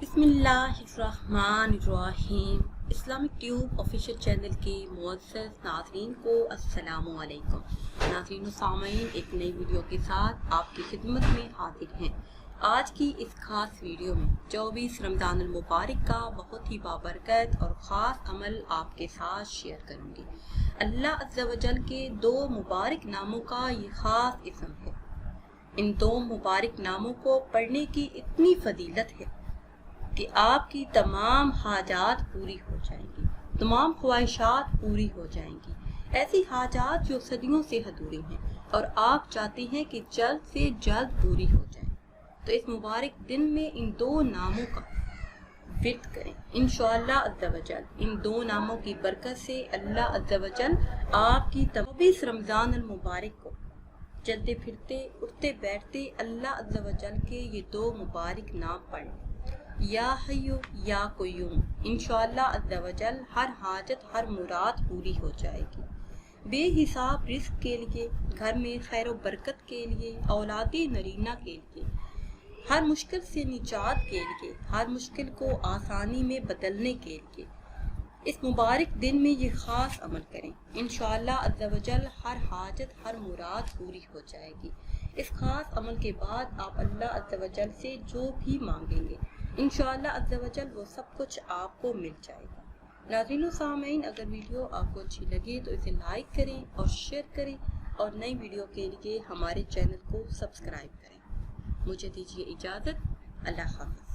بسم اللہ الرحمن الرحیم۔ اسلامک ٹیوب آفیشیل چینل کے معزز ناظرین کو السلام علیکم۔ ناظرین و سامعین، ایک نئی ویڈیو کے ساتھ آپ کی خدمت میں حاضر ہیں۔ آج کی اس خاص ویڈیو میں 24 رمضان المبارک کا بہت ہی بابرکت اور خاص عمل آپ کے ساتھ شیئر کروں گی۔ اللہ عز و جل کے دو مبارک ناموں کا یہ خاص اسم ہے۔ ان دو مبارک ناموں کو پڑھنے کی اتنی فضیلت ہے کہ آپ کی تمام حاجات پوری ہو جائیں گی، تمام خواہشات پوری ہو جائیں گی، ایسی حاجات جو صدیوں سے ادھوری ہیں اور آپ چاہتے ہیں کہ جلد سے جلد پوری ہو جائیں۔ تو اس مبارک دن میں ان دو ناموں کا ورد کریں انشاءاللہ عز و جل۔ ان دو ناموں کی برکت سے اللہ عز و جل آپ کی 24 رمضان المبارک کو چلتے پھرتے اٹھتے بیٹھتے اللہ عز و جل کے یہ دو مبارک نام پڑھیں، یا حیو یا قیوم۔ انشاءاللہ عز و جل ہر حاجت ہر مراد پوری ہو جائے گی۔ بے حساب رزق کے لیے، گھر میں خیر و برکت کے لیے، اولاد نرینہ کے لیے، ہر مشکل سے نجات کے لیے، ہر مشکل کو آسانی میں بدلنے کے لیے اس مبارک دن میں یہ خاص عمل کریں۔ انشاءاللہ عز و جل ہر حاجت ہر مراد پوری ہو جائے گی۔ اس خاص عمل کے بعد آپ اللہ عز و جل سے جو بھی مانگیں گے انشاءاللہ عز و جل وہ سب کچھ آپ کو مل جائے گا۔ ناظرین و سامعین، اگر ویڈیو آپ کو اچھی لگے تو اسے لائک کریں اور شیئر کریں اور نئی ویڈیو کے لیے ہمارے چینل کو سبسکرائب کریں۔ مجھے دیجیے اجازت، اللہ حافظ۔